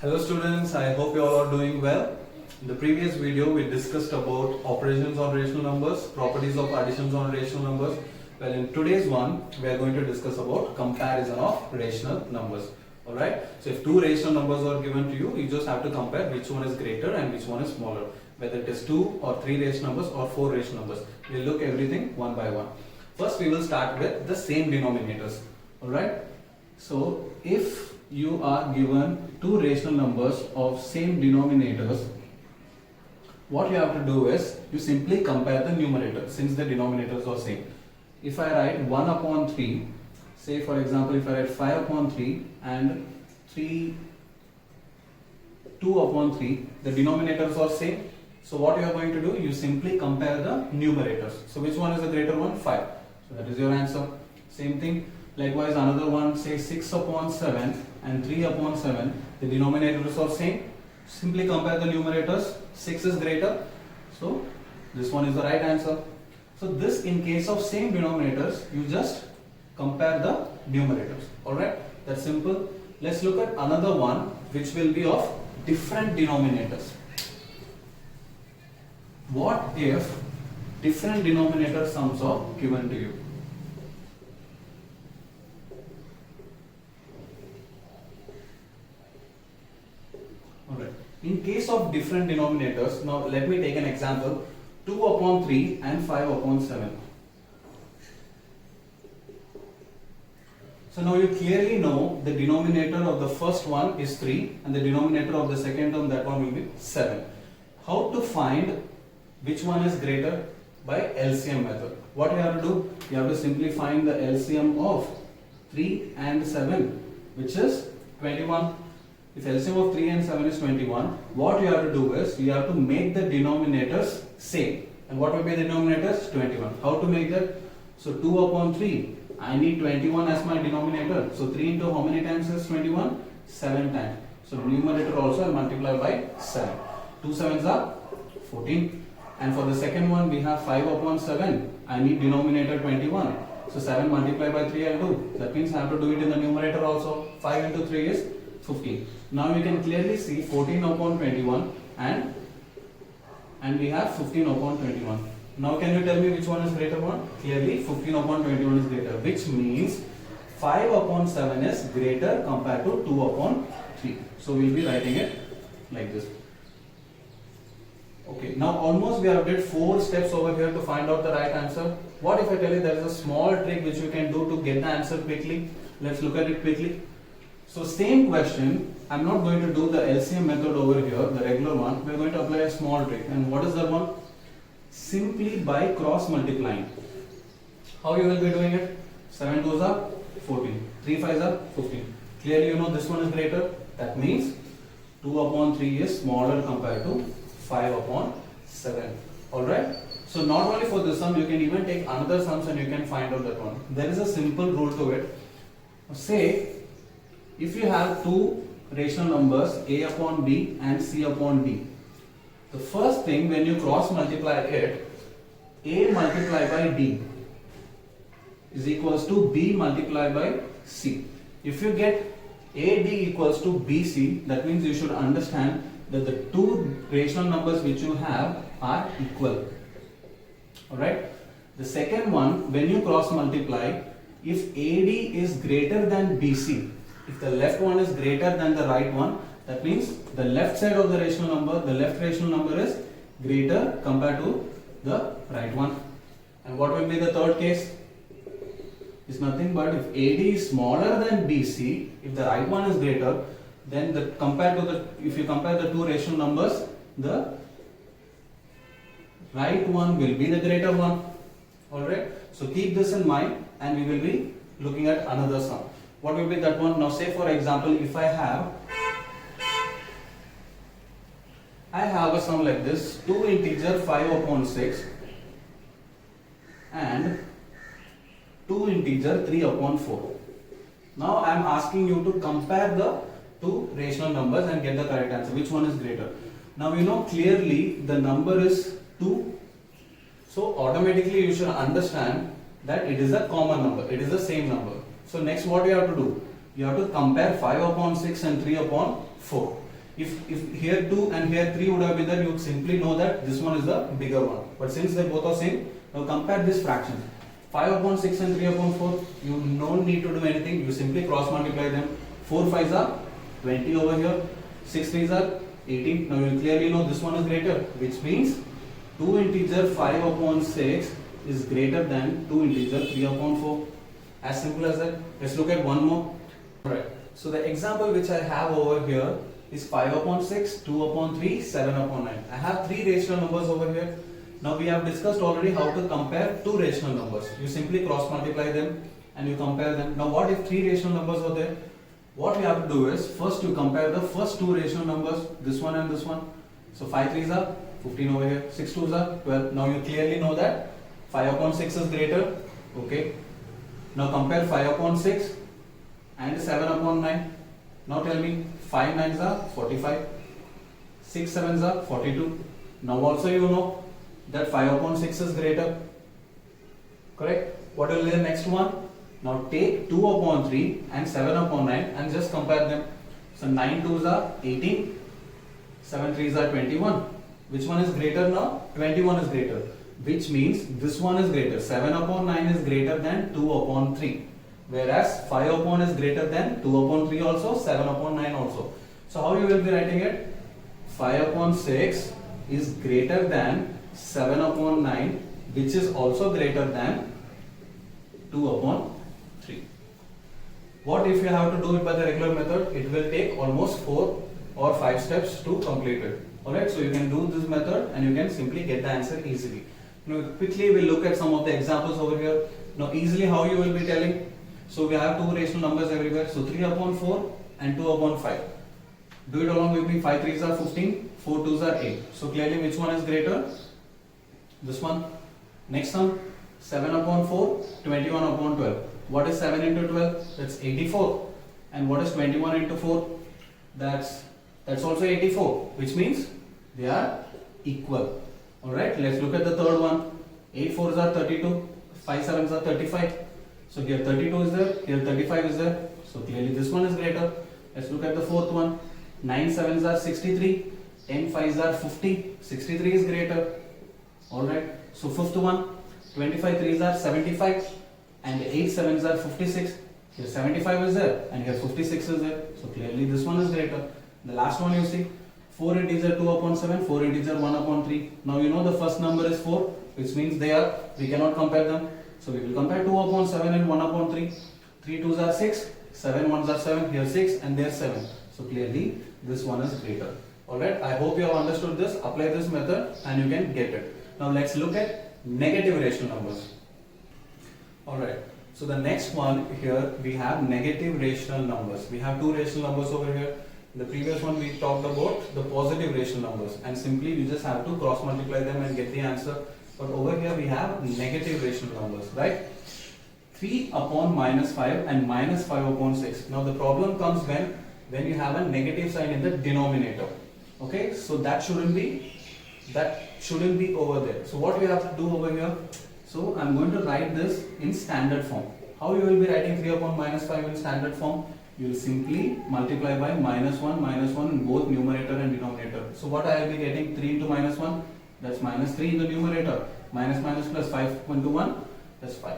Hello students, I hope you all are doing well. In the previous video we discussed about operations on rational numbers, properties of additions on rational numbers. Well, in today's one we are going to discuss about comparison of rational numbers. Alright, so if two rational numbers are given to you, you just have to compare which one is greater and which one is smaller. Whether it is 2 or 3 rational numbers or 4 rational numbers. We'll look everything one by one. First we will start with the same denominators. Alright, so if you are given two rational numbers of same denominators, what you have to do is you simply compare the numerator since the denominators are same. If I write 1 upon 3, say for example if I write 5 upon 3 and 2 upon 3, the denominators are same. So what you are going to do, you simply compare the numerators. So which one is the greater one? 5. So that is your answer. Same thing. Likewise another one, say 6 upon 7 and 3 upon 7, the denominators are same. Simply compare the numerators. 6 is greater, so this one is the right answer. So this, in case of same denominators, you just compare the numerators. Alright, that's simple. Let's look at another one which will be of different denominators. What if different denominator sums are given to you? Alright. In case of different denominators, now let me take an example. 2 upon 3 and 5 upon 7. So now you clearly know the denominator of the first one is 3 and the denominator of the second term, that one will be 7. How to find which one is greater? By LCM method. What you have to do? You have to simply find the LCM of 3 and 7, which is 21. If LCM of 3 and 7 is 21, what you have to do is you have to make the denominators same. And what will be the denominators? 21. How to make that? So 2 upon 3, I need 21 as my denominator. So 3 into how many times is 21? 7 times. So numerator also I multiply by 7. 2 7s are 14. And for the second one we have 5 upon 7. I need denominator 21. So 7 multiplied by 3 I'll do. That means I have to do it in the numerator also. 5 into 3 is 15. Now we can clearly see 14 upon 21 and we have 15 upon 21. Now can you tell me which one is greater one? Clearly 15 upon 21 is greater, which means 5 upon 7 is greater compared to 2 upon 3. So we will be writing it like this. Okay, now almost we have did 4 steps over here to find out the right answer. What if I tell you there is a small trick which you can do to get the answer quickly? Let's look at it quickly. So same question, I'm not going to do the LCM method over here, the regular one. We're going to apply a small trick. And what is that one? Simply by cross multiplying. How you will be doing it? 7 2s are 14, 3 5s are 15. Clearly you know this one is greater. That means 2 upon 3 is smaller compared to 5 upon 7. Alright. So not only for this sum, you can even take another sums and you can find out that one. There is a simple rule to it. Say, if you have two rational numbers a upon b and c upon d, the first thing when you cross multiply it, a multiplied by d is equals to b multiplied by c. If you get ad equals to bc, that means you should understand that the two rational numbers which you have are equal. Alright. The second one, when you cross multiply, if AD is greater than BC, if the left one is greater than the right one, that means the left side of the rational number, the left rational number is greater compared to the right one. And what will be the third case? It's nothing but if AD is smaller than BC, if the right one is greater, then if you compare the two rational numbers, the right one will be the greater one. Alright, so keep this in mind and we will be looking at another sum. What will be that one? Now say for example, if I have a sum like this, 2 integer 5 upon 6 and 2 integer 3 upon 4. Now I am asking you to compare the two rational numbers and get the correct answer. Which one is greater? Now you know clearly the number is 2. So automatically you should understand that it is a common number. It is the same number. So next what you have to do? You have to compare 5 upon 6 and 3 upon 4. If here 2 and here 3 would have been there, you would simply know that this one is the bigger one. But since they both are same, now compare this fraction. 5 upon 6 and 3 upon 4, you don't need to do anything, you simply cross multiply them. 4 5s are 20 over here, 6 3s are 18. Now you clearly know this one is greater, which means 2 integer 5 upon 6 is greater than 2 integer 3 upon 4. As simple as that. Let's look at one more. Alright, so the example which I have over here is 5 upon 6, 2 upon 3, 7 upon 9. I have 3 rational numbers over here. Now we have discussed already how to compare 2 rational numbers. You simply cross multiply them and you compare them. Now what if 3 rational numbers are there? What we have to do is, first you compare the first 2 rational numbers, this one and this one. So 5 3s are 15 over here, 6 2s are 12. Now you clearly know that 5 upon 6 is greater. Okay. Now compare 5 upon 6 and 7 upon 9. Now tell me, 5 9s are 45, 6 7s are 42. Now also you know that 5 upon 6 is greater. Correct? What will be the next one? Now take 2 upon 3 and 7 upon 9 and just compare them. So 9 2s are 18, 7 3s are 21. Which one is greater now? 21 is greater. Which means this one is greater. 7 upon 9 is greater than 2 upon 3. Whereas 5 upon is greater than 2 upon 3 also, 7 upon 9 also. So how you will be writing it? 5 upon 6 is greater than 7 upon 9, which is also greater than 2 upon 3. What if you have to do it by the regular method? It will take almost 4 or 5 steps to complete it. Alright, so you can do this method and you can simply get the answer easily. Now quickly we'll look at some of the examples over here. Now easily how you will be telling. So we have 2 rational numbers everywhere. So 3 upon 4 and 2 upon 5. Do it along with me. 5 3s are 15, 4 2s are 8. So clearly which one is greater? This one. Next one, 7 upon 4, 21 upon 12. What is 7 into 12? That's 84. And what is 21 into 4? That's also 84, which means they are equal. Alright, let's look at the third one. 8 4s are 32, 5 7s are 35. So here 32 is there, here 35 is there. So clearly this one is greater. Let's look at the fourth one. 9 7s are 63, 10 5s are 50, 63 is greater. Alright, so fifth one, 25 3s are 75 and 8 7s are 56. Here 75 is there and here 56 is there. So clearly this one is greater. The last one you see, 4 integer 2 upon 7, 4 integer 1 upon 3. Now you know the first number is 4, which means we cannot compare them. So we will compare 2 upon 7 and 1 upon 3. 3 2s are 6, 7 1s are 7, here 6 and there 7. So clearly this one is greater. Alright, I hope you have understood this. Apply this method and you can get it. Now let's look at negative rational numbers. Alright, so the next one here we have negative rational numbers. We have 2 rational numbers over here. In the previous one we talked about the positive rational numbers and simply you just have to cross multiply them and get the answer. But over here we have negative rational numbers, right? 3 upon minus 5 and minus 5 upon 6. Now the problem comes when you have a negative sign in the denominator. Okay, so that shouldn't be over there. So what we have to do over here? So I'm going to write this in standard form. How you will be writing 3 upon minus 5 in standard form? You will simply multiply by minus 1 in both numerator and denominator. So what I will be getting? 3 into minus 1, that's minus 3 in the numerator. Minus minus plus 5 into 1, that's 5.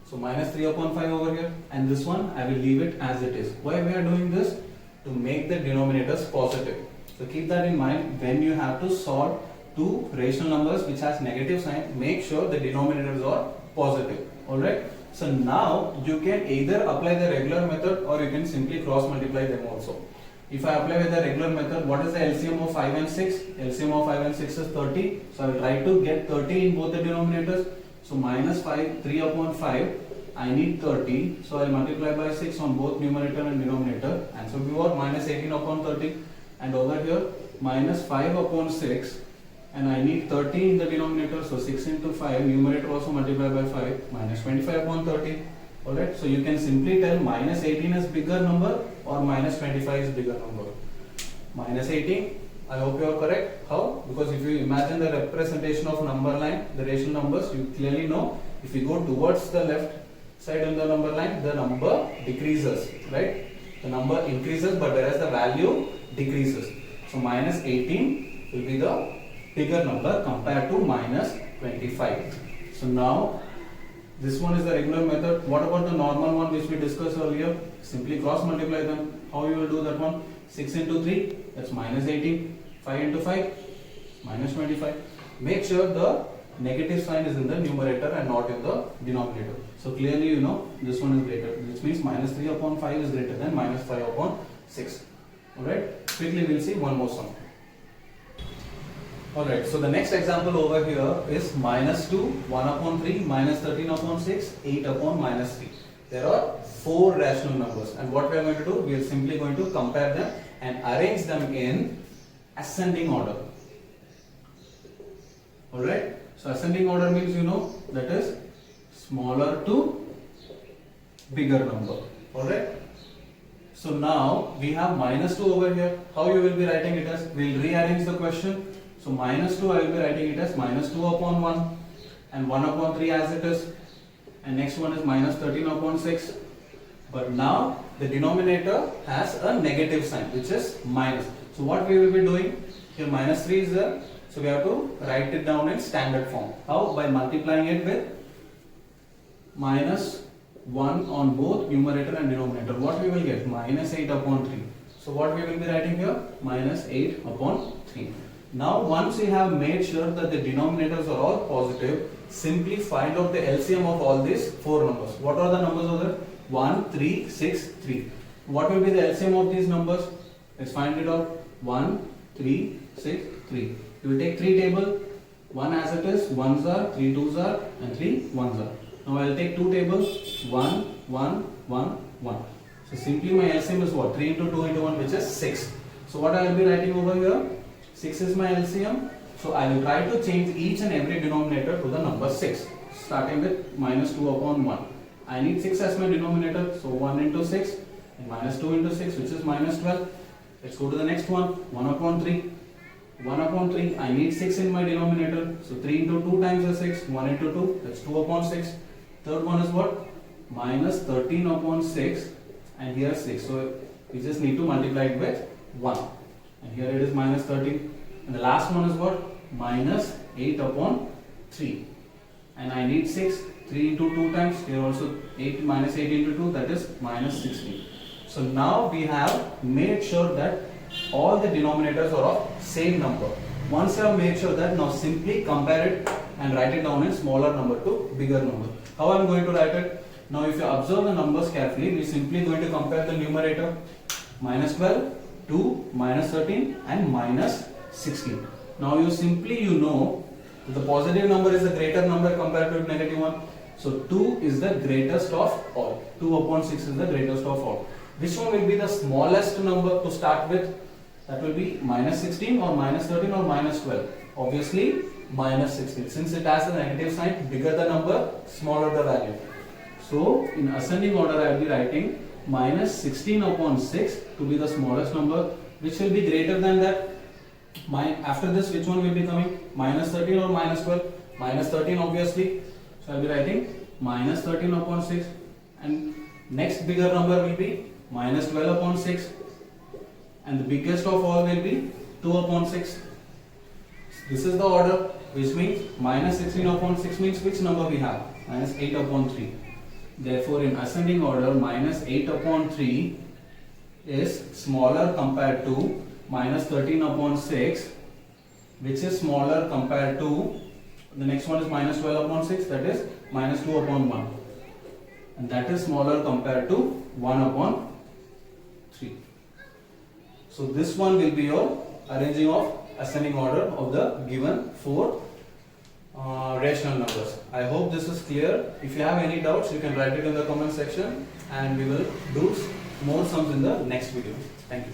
So minus 3 upon 5 over here. And this one I will leave it as it is. Why we are doing this? To make the denominators positive. So keep that in mind when you have to solve 2 rational numbers which has negative sign. Make sure the denominators are positive. Alright. So now you can either apply the regular method or you can simply cross multiply them also. If I apply with the regular method, what is the LCM of 5 and 6? LCM of 5 and 6 is 30. So I will try to get 30 in both the denominators. So minus 5, 3 upon 5, I need 30. So I will multiply by 6 on both numerator and denominator. Answer will be what? Minus 18 upon 30. And over here, minus 5 upon 6. And I need 30 in the denominator. So 6 into 5, numerator also multiply by 5. Minus 25 upon 30. Alright, so you can simply tell minus 18 is bigger number or minus 25 is bigger number. Minus 18, I hope you are correct. How? Because if you imagine the representation of number line, the rational numbers, you clearly know if you go towards the left side on the number line, the number decreases, right? The number increases, but whereas the value decreases. So minus 18 will be the bigger number compared to minus 25. So now this one is the regular method. What about the normal one which we discussed earlier? Simply cross multiply them. How you will do that one? 6 into 3, that's minus 18. 5 into 5, minus 25. Make sure the negative sign is in the numerator and not in the denominator. So clearly you know this one is greater, which means minus 3 upon 5 is greater than minus 5 upon 6. Alright, quickly we'll see one more sum. Alright, so the next example over here is minus 2, 1 upon 3, minus 13 upon 6, 8 upon minus 3. There are 4 rational numbers, and what we are going to do, we are simply going to compare them and arrange them in ascending order. Alright, so ascending order means you know that is smaller to bigger number. Alright, so now we have minus 2 over here. How you will be writing it as? We will rearrange the question. So minus 2 I will be writing it as minus 2 upon 1 and 1 upon 3 as it is, and next one is minus 13 upon 6. But now the denominator has a negative sign which is minus. So what we will be doing here, minus 3 is there, so we have to write it down in standard form. How? By multiplying it with minus 1 on both numerator and denominator. What we will get? Minus 8 upon 3. So what we will be writing here? Minus 8 upon 3. Now once we have made sure that the denominators are all positive, simply find out the LCM of all these 4 numbers. What are the numbers over there? 1, 3, 6, 3. What will be the LCM of these numbers? Let's find it out. 1, 3, 6, 3. You will take 3 table, 1 as it is, 1s are, 3 2s are, and 3 1s are. Now I will take 2 tables, 1, 1, 1, 1. So simply my LCM is what? 3 into 2 into 1, which is 6. So what I will be writing over here? 6 is my LCM. So I will try to change each and every denominator to the number 6, starting with minus 2 upon 1. I need 6 as my denominator, so 1 into 6 and minus 2 into 6, which is minus 12. Let's go to the next one, 1 upon 3. 1 upon 3, I need 6 in my denominator, so 3 into 2 times is 6, 1 into 2, that's 2 upon 6. Third one is what? Minus 13 upon 6, and here 6, so we just need to multiply it with 1. And here it is minus 13. And the last one is what? Minus 8 upon 3. And I need 6. 3 into 2 times. Here also 8 minus 8 into 2, that is minus 16. So now we have made sure that all the denominators are of same number. Once you have made sure that, now simply compare it and write it down in smaller number to bigger number. How I am going to write it? Now if you observe the numbers carefully, we are simply going to compare the numerator. Minus 12, 2, minus 13 and minus 16. Now you know the positive number is the greater number compared to the negative one. So 2 is the greatest of all. 2 upon 6 is the greatest of all. Which one will be the smallest number to start with? That will be minus 16 or minus 13 or minus 12. Obviously minus 16. Since it has a negative sign, bigger the number, smaller the value. So in ascending order I will be writing minus 16 upon 6 to be the smallest number, which will be greater than that. After this, which one will be coming? Minus 13 or minus 12? Minus 13 obviously. So I will be writing minus 13 upon 6, and next bigger number will be minus 12 upon 6, and the biggest of all will be 2 upon 6. This is the order, which means minus 16 upon 6 means which number we have? Minus 8 upon 3. Therefore in ascending order, minus 8 upon 3 is smaller compared to minus 13 upon 6, which is smaller compared to, the next one is minus 12 upon 6, that is minus 2 upon 1, and that is smaller compared to 1 upon 3. So this one will be your arranging of ascending order of the given 4 rational numbers. I hope this is clear. If you have any doubts, you can write it in the comment section, and we will do more sums in the next video. Thank you.